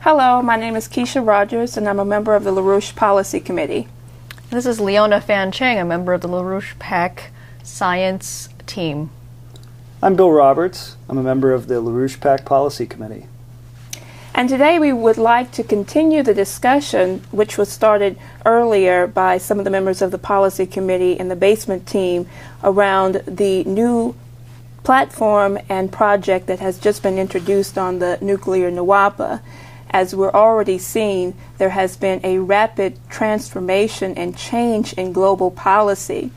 Hello, my name is Keisha Rogers, and I'm a member of the LaRouche Policy Committee. This is Leona Fan Cheng, a member of the LaRouche Science Team. I'm Bill Roberts. I'm a member of the LaRouche Policy Committee. And today we would like to continue the discussion, which was started earlier by some of the members of the Policy Committee and the Basement Team, around the new platform and project that has just been introduced on the nuclear NWAPA. As we're already seeing, there has been a rapid transformation and change in global policy.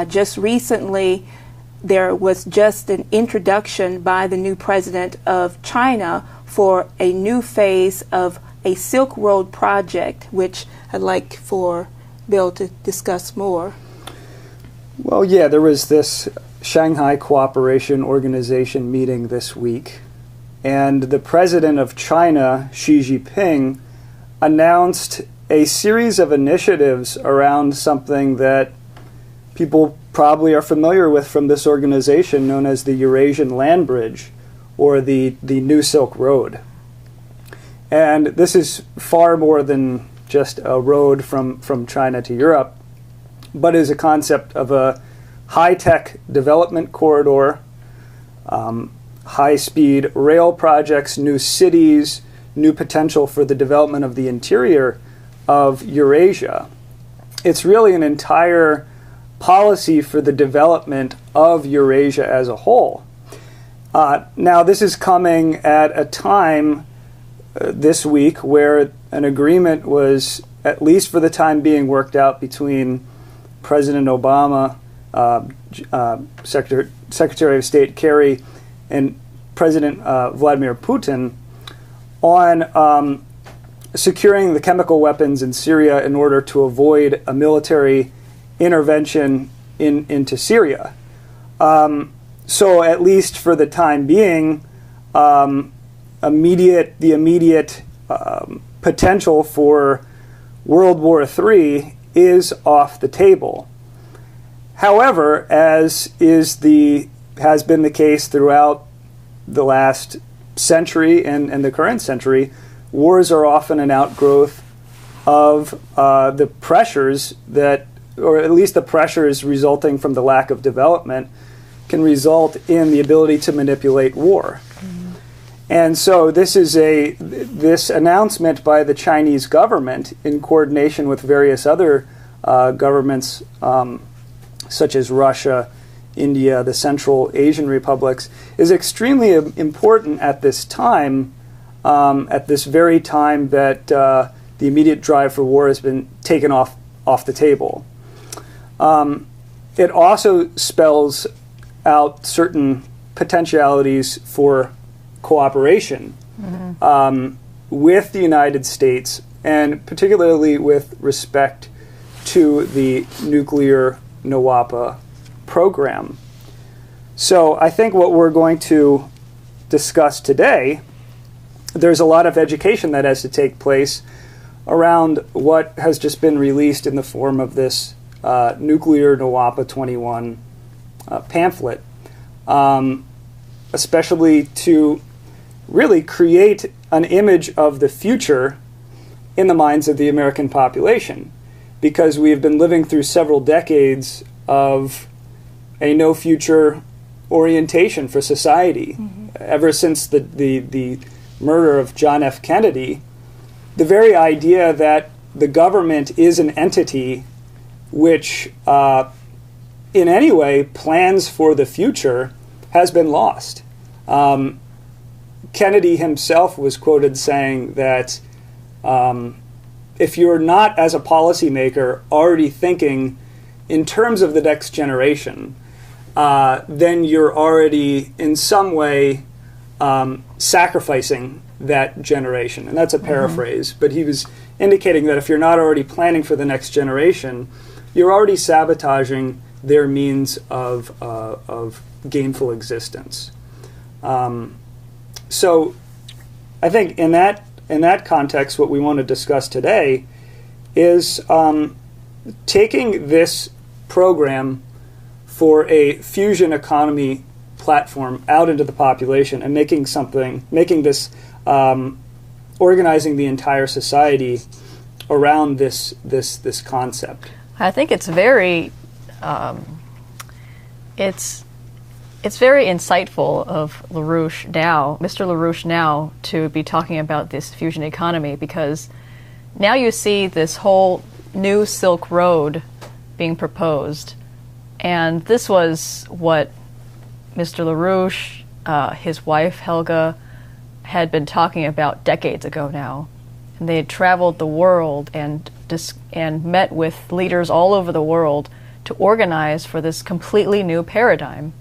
Just recently, there was just an introduction by the new president of China for a new phase of a Silk Road project, which I'd like for Bill to discuss more. Well, yeah, there was this Shanghai Cooperation Organization meeting this week, and the president of China, Xi Jinping, announced a series of initiatives around something that people probably are familiar with from this organization, known as the Eurasian Land Bridge, or the New Silk Road. And this is far more than just a road from China to Europe, but is a concept of a high-tech development corridor, high-speed rail projects, new cities, new potential for the development of the interior of Eurasia. It's really an entire policy for the development of Eurasia as a whole. Now, this is coming at a time this week where an agreement was, at least for the time being, worked out between President Obama, Secretary of State Kerry, and President Vladimir Putin on securing the chemical weapons in Syria in order to avoid a military intervention into Syria. So at least for the time being, the immediate potential for World War III is off the table. However, as has been the case throughout the last century and the current century, wars are often an outgrowth of the pressures that, or at least the pressures resulting from the lack of development, can result in the ability to manipulate war. Mm-hmm. And so this announcement by the Chinese government, in coordination with various other governments such as Russia, India, the Central Asian republics, is extremely important at this time, at this very time that the immediate drive for war has been taken off the table. It also spells out certain potentialities for cooperation with the United States, and particularly with respect to the nuclear NWAPA program. So I think what we're going to discuss today, there's a lot of education that has to take place around what has just been released in the form of this nuclear NWAPA 21 pamphlet, especially to really create an image of the future in the minds of the American population, because we have been living through several decades of a no future orientation for society. Mm-hmm. Ever since the murder of John F. Kennedy, the very idea that the government is an entity which in any way plans for the future has been lost. Kennedy himself was quoted saying that if you're not, as a policymaker, already thinking in terms of the next generation, then you're already in some way sacrificing that generation. And that's a paraphrase, but he was indicating that if you're not already planning for the next generation, you're already sabotaging their means of gainful existence. So I think in that context, what we want to discuss today is taking this program for a fusion economy platform out into the population and making this organizing the entire society around this concept. I think it's very it's very insightful of LaRouche now, Mr. LaRouche now, to be talking about this fusion economy, because now you see this whole new Silk Road being proposed, and this was what Mr. LaRouche, his wife Helga, had been talking about decades ago now. And they had traveled the world and met with leaders all over the world to organize for this completely new paradigm.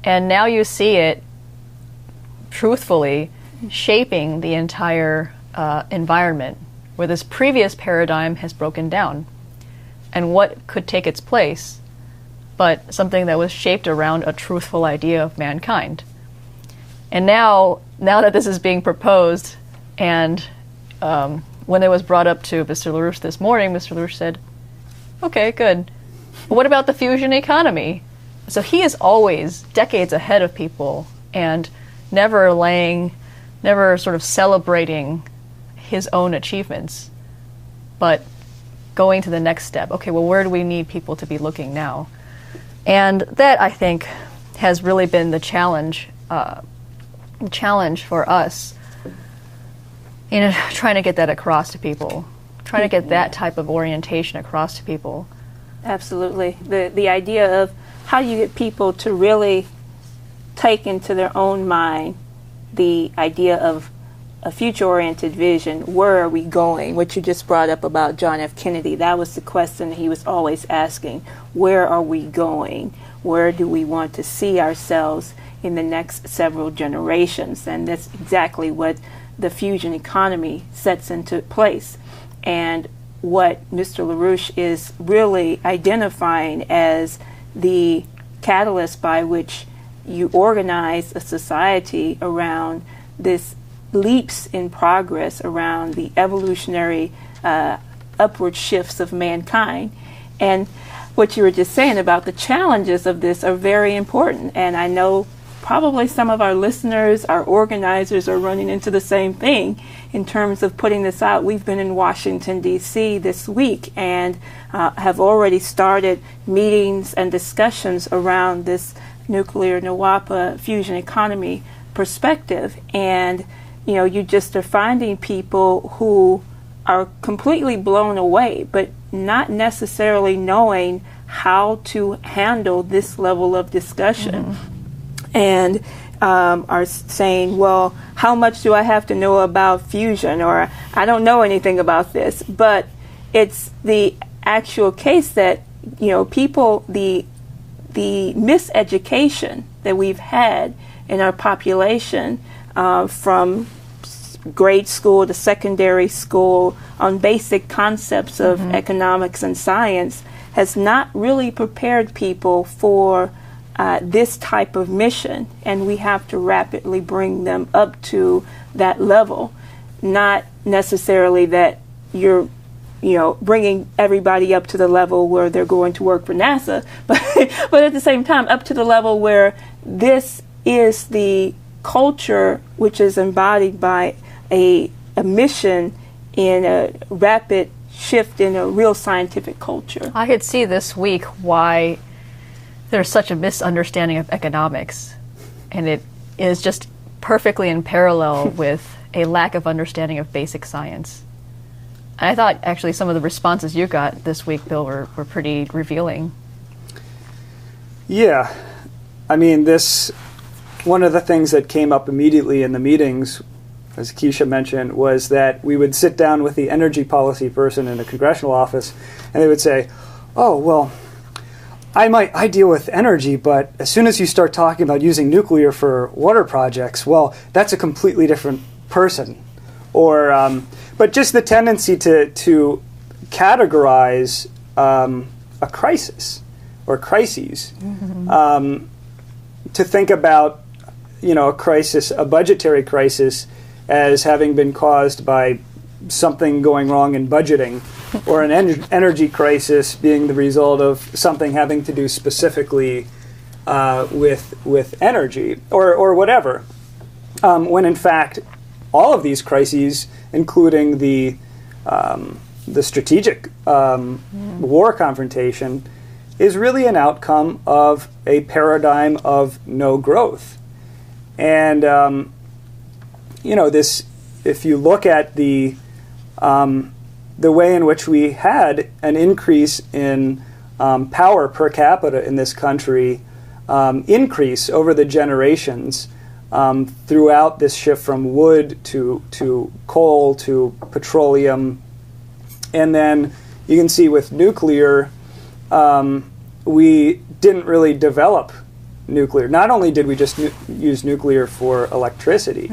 And now you see it, truthfully, shaping the entire environment, where this previous paradigm has broken down. And what could take its place, but something that was shaped around a truthful idea of mankind. And now that this is being proposed, and when it was brought up to Mr. LaRouche this morning, Mr. LaRouche said, okay, good. But what about the fusion economy? So he is always decades ahead of people and never sort of celebrating his own achievements, but going to the next step. Okay, well, where do we need people to be looking now? And that, I think, has really been the challenge for us in trying to get that across to people, trying to get that type of orientation across to people. Absolutely. The idea of how you get people to really take into their own mind the idea of a future-oriented vision. Where are we going? What you just brought up about John F. Kennedy, that was the question he was always asking. Where are we going? Where do we want to see ourselves in the next several generations? And that's exactly what the fusion economy sets into place. And what Mr. LaRouche is really identifying as the catalyst by which you organize a society around this leaps in progress around the evolutionary upward shifts of mankind. And what you were just saying about the challenges of this are very important. And I know probably some of our listeners, our organizers, are running into the same thing in terms of putting this out. We've been in Washington, D.C. this week and have already started meetings and discussions around this nuclear NWAPA fusion economy perspective. And, you know, you just are finding people who are completely blown away, but not necessarily knowing how to handle this level of discussion. Mm-hmm. And are saying, well, how much do I have to know about fusion? Or I don't know anything about this. But it's the actual case that, you know, people, the miseducation that we've had in our population from grade school to secondary school on basic concepts of economics and science has not really prepared people for this type of mission, and we have to rapidly bring them up to that level. Not necessarily that you're, you know, bringing everybody up to the level where they're going to work for NASA, but at the same time up to the level where this is the culture which is embodied by a mission in a rapid shift in a real scientific culture. I could see this week why there's such a misunderstanding of economics, and it is just perfectly in parallel with a lack of understanding of basic science. And I thought actually some of the responses you got this week, Bill, were pretty revealing. Yeah. I mean, one of the things that came up immediately in the meetings, as Keisha mentioned, was that we would sit down with the energy policy person in a congressional office, and they would say, oh, well, I deal with energy, but as soon as you start talking about using nuclear for water projects, well, that's a completely different person. Or, but just the tendency to categorize a crisis or crises, to think about, you know, a crisis, a budgetary crisis, as having been caused by something going wrong in budgeting, or an energy crisis being the result of something having to do specifically with energy or whatever, when in fact all of these crises, including the strategic war confrontation, is really an outcome of a paradigm of no growth. And this, if you look at the way in which we had an increase in power per capita in this country, increase over the generations throughout this shift from wood to coal to petroleum. And then you can see with nuclear, we didn't really develop nuclear. Not only did we just use nuclear for electricity,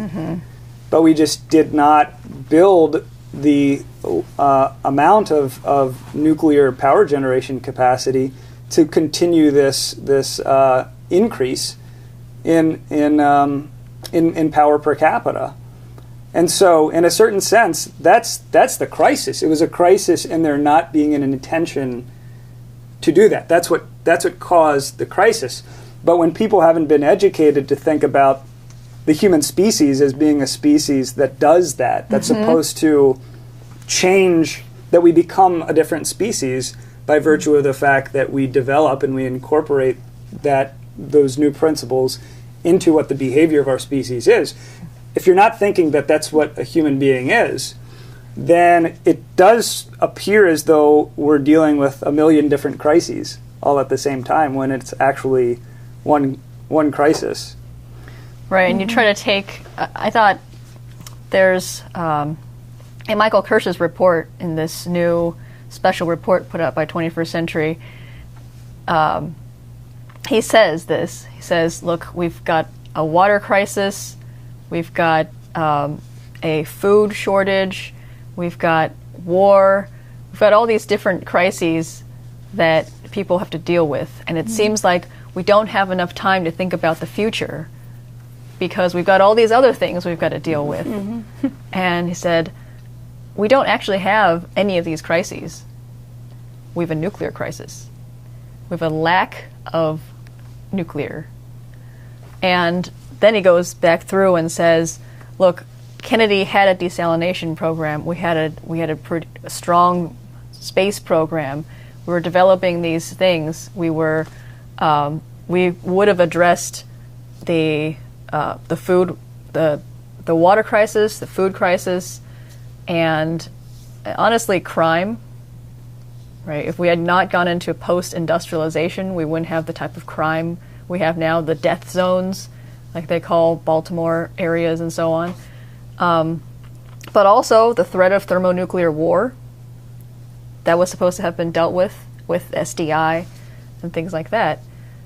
but we just did not build the amount of nuclear power generation capacity to continue this increase in power per capita. And so, in a certain sense, that's the crisis. It was a crisis in there not being an intention to do that. That's what caused the crisis. But when people haven't been educated to think about the human species as being a species that does that, that's supposed to change, that we become a different species by virtue of the fact that we develop and we incorporate those new principles into what the behavior of our species is. If you're not thinking that that's what a human being is, then it does appear as though we're dealing with a million different crises all at the same time, when it's actually one crisis. Right, and you try to take, I thought there's, in Michael Kirsch's report, in this new special report put out by 21st Century, he says this. He says, look, we've got a water crisis, we've got a food shortage, we've got war, we've got all these different crises that people have to deal with. And it seems like we don't have enough time to think about the future because we've got all these other things we've got to deal with. And he said, we don't actually have any of these crises. We have a nuclear crisis. We have a lack of nuclear. And then he goes back through and says, look, Kennedy had a desalination program. We had a strong space program. We were developing these things. We would have addressed the food, the water crisis, the food crisis, and honestly, crime. Right? If we had not gone into post-industrialization, we wouldn't have the type of crime we have now, the death zones, like they call Baltimore areas and so on. But also the threat of thermonuclear war that was supposed to have been dealt with SDI and things like that.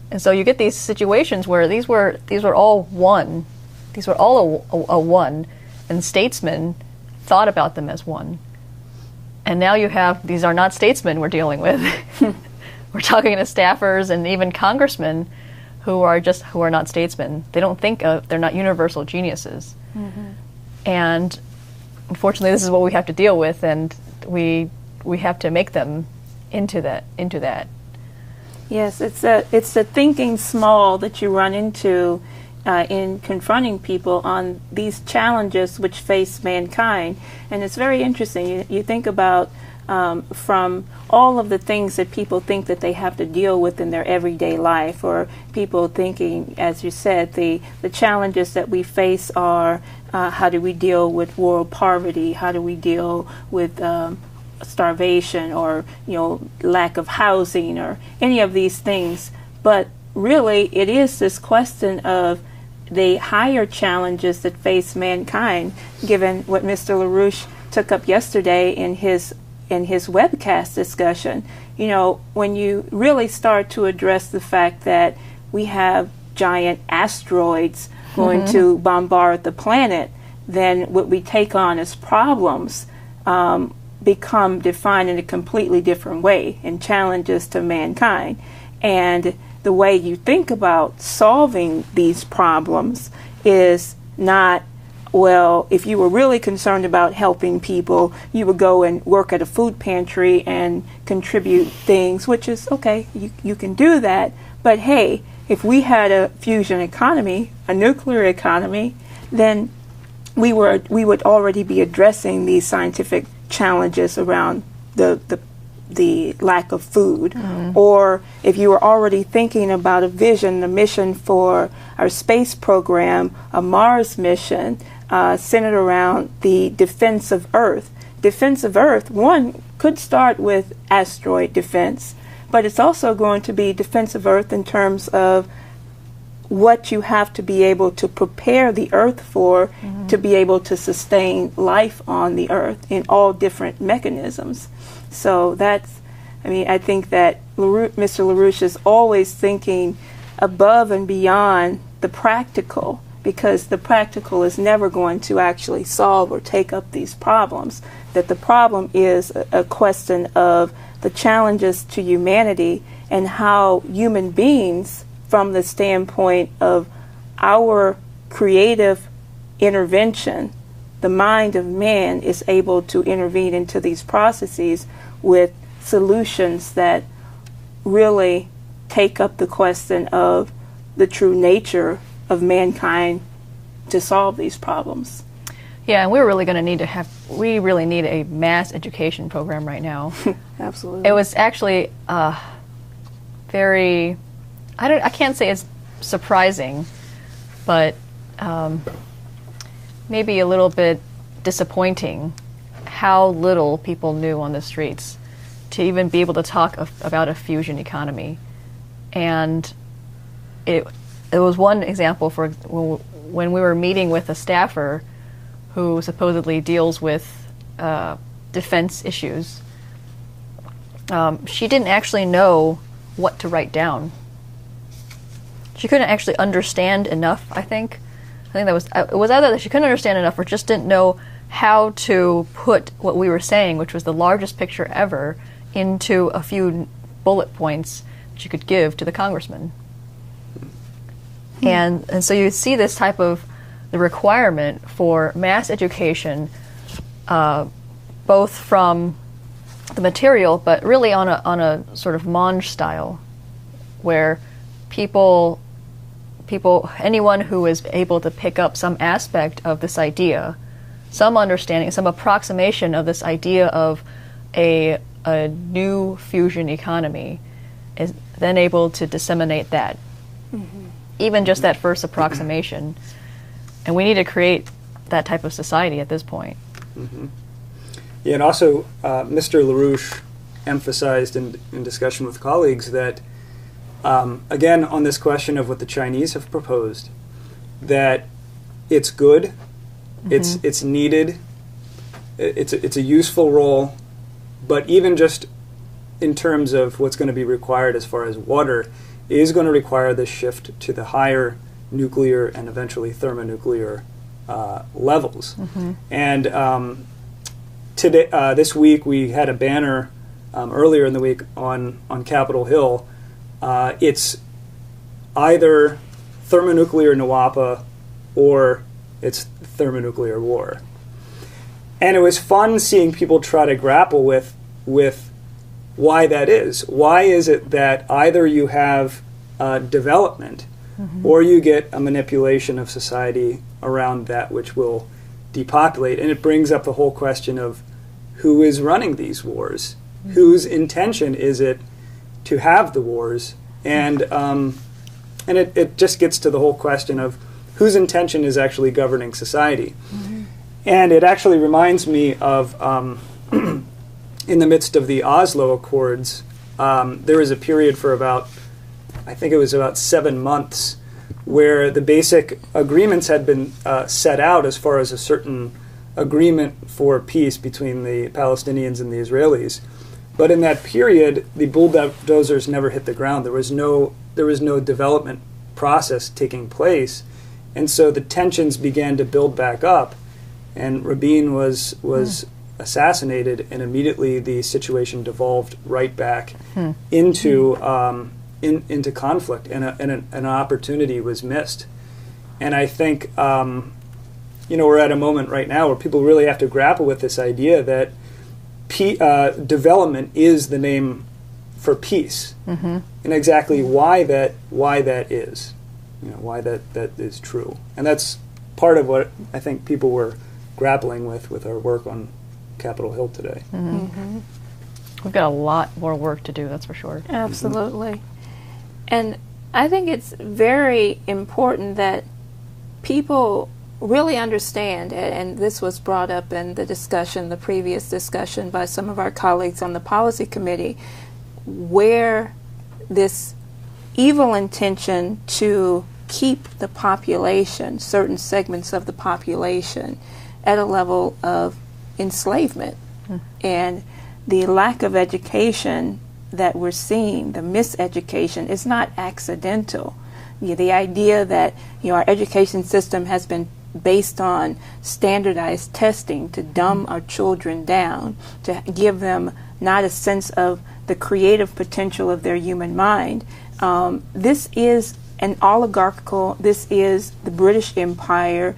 And so you get these situations where these were all one. These were all a one, and statesmen thought about them as one. And now you have, these are not statesmen we're dealing with. We're talking to staffers and even congressmen who are not statesmen. They don't think they're not universal geniuses. And unfortunately, this is what we have to deal with, and we have to make them into that. Yes, it's the thinking small that you run into in confronting people on these challenges which face mankind. And it's very interesting. You think about from all of the things that people think that they have to deal with in their everyday life, or people thinking, as you said, the challenges that we face are how do we deal with world poverty? How do we deal with starvation, or lack of housing, or any of these things? But really, it is this question of the higher challenges that face mankind, given what Mr. LaRouche took up yesterday in his webcast discussion. When you really start to address the fact that we have giant asteroids going to bombard the planet, then what we take on as problems become defined in a completely different way, and challenges to mankind. And the way you think about solving these problems is not, well, if you were really concerned about helping people, you would go and work at a food pantry and contribute things, which is okay, you can do that. But hey, if we had a fusion economy, a nuclear economy, then we would already be addressing these scientific challenges around the lack of food, or if you were already thinking about a vision, a mission for our space program, a Mars mission centered around the defense of Earth. Defense of Earth, one could start with asteroid defense, but it's also going to be defense of Earth in terms of what you have to be able to prepare the Earth for to be able to sustain life on the Earth in all different mechanisms. So that's, I mean, I think that Mr. LaRouche is always thinking above and beyond the practical, because the practical is never going to actually solve or take up these problems. That the problem is a question of the challenges to humanity and how human beings, from the standpoint of our creative intervention, the mind of man is able to intervene into these processes with solutions that really take up the question of the true nature of mankind to solve these problems. Yeah, and we're really going to need we really need a mass education program right now. Absolutely. It was actually very, I can't say it's surprising, but maybe a little bit disappointing how little people knew on the streets to even be able to talk about a fusion economy. And it was one example for when we were meeting with a staffer who supposedly deals with defense issues. She didn't actually know what to write down. She couldn't actually understand enough, I think. It was either that she couldn't understand enough or just didn't know how to put what we were saying, which was the largest picture ever, into a few bullet points that you could give to the congressman. And so you see this type of the requirement for mass education, both from the material, but really on a sort of Monge style, where anyone who is able to pick up some aspect of this idea, some understanding, some approximation of this idea of a new fusion economy, is then able to disseminate that. Even just that first approximation. And we need to create that type of society at this point. Yeah, and also Mr. LaRouche emphasized in discussion with colleagues that again, on this question of what the Chinese have proposed, that it's good, it's needed, it's a useful role, but even just in terms of what's going to be required as far as water, is going to require this shift to the higher nuclear and eventually thermonuclear levels. And today, this week, we had a banner earlier in the week on Capitol Hill. It's either thermonuclear Nawapa or it's thermonuclear war. And it was fun seeing people try to grapple with why that is. Why is it that either you have development or you get a manipulation of society around that which will depopulate? And it brings up the whole question of who is running these wars? Whose intention is it to have the wars? And it just gets to the whole question of whose intention is actually governing society. And it actually reminds me of in the midst of the Oslo Accords, there was a period for I think it was about 7 months, where the basic agreements had been set out as far as a certain agreement for peace between the Palestinians and the Israelis. But in that period, the bulldozers never hit the ground. There was no development process taking place, and so the tensions began to build back up. And Rabin was assassinated, and immediately the situation devolved right back into conflict, and an opportunity was missed. And I think we're at a moment right now where people really have to grapple with this idea that development is the name for peace, and exactly why that is, why that is true. And that's part of what I think people were grappling with our work on Capitol Hill today. We've got a lot more work to do, that's for sure. Absolutely. And I think it's very important that people really understand, and this was brought up in the discussion, the previous discussion by some of our colleagues on the policy committee, where this evil intention to keep the population, certain segments of the population, at a level of enslavement. And the lack of education that we're seeing, the miseducation, is not accidental. The idea that our education system has been based on standardized testing to dumb our children down, to give them not a sense of the creative potential of their human mind. This is an oligarchical, this is the British Empire.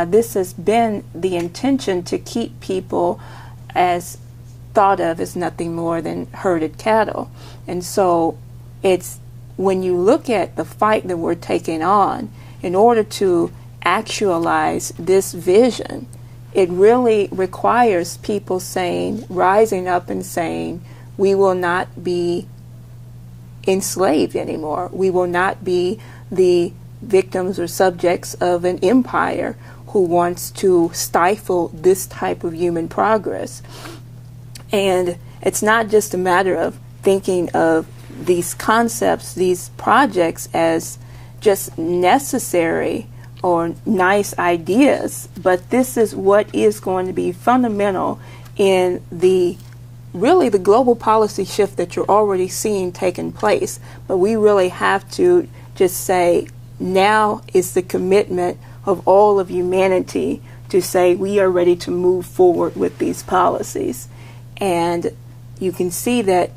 This has been the intention to keep people as thought of as nothing more than herded cattle. And so it's when you look at the fight that we're taking on in order to actualize this vision, it really requires people rising up and saying, we will not be enslaved anymore. We will not be the victims or subjects of an empire who wants to stifle this type of human progress. And it's not just a matter of thinking of these concepts, these projects, as just necessary or nice ideas, but this is what is going to be fundamental in the global policy shift that you're already seeing taking place. But we really have to just say, now is the commitment of all of humanity to say we are ready to move forward with these policies. And you can see that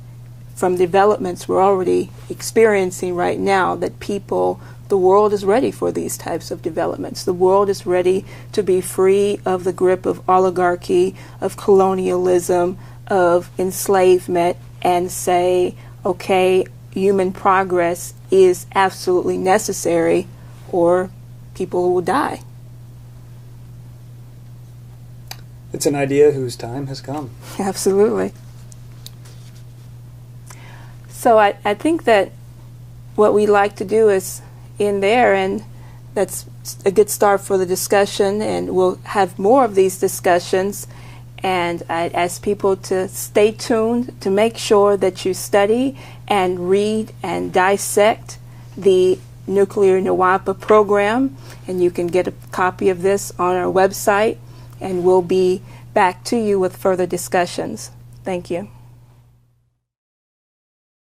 from developments we're already experiencing right now, that the world is ready for these types of developments. The world is ready to be free of the grip of oligarchy, of colonialism, of enslavement, and say, okay, human progress is absolutely necessary, or people will die. It's an idea whose time has come. Absolutely. So I think that what we like to do is in there, and that's a good start for the discussion, and we'll have more of these discussions. And I ask people to stay tuned, to make sure that you study and read and dissect the Nuclear Nawapa program, and you can get a copy of this on our website, and we'll be back to you with further discussions. Thank you.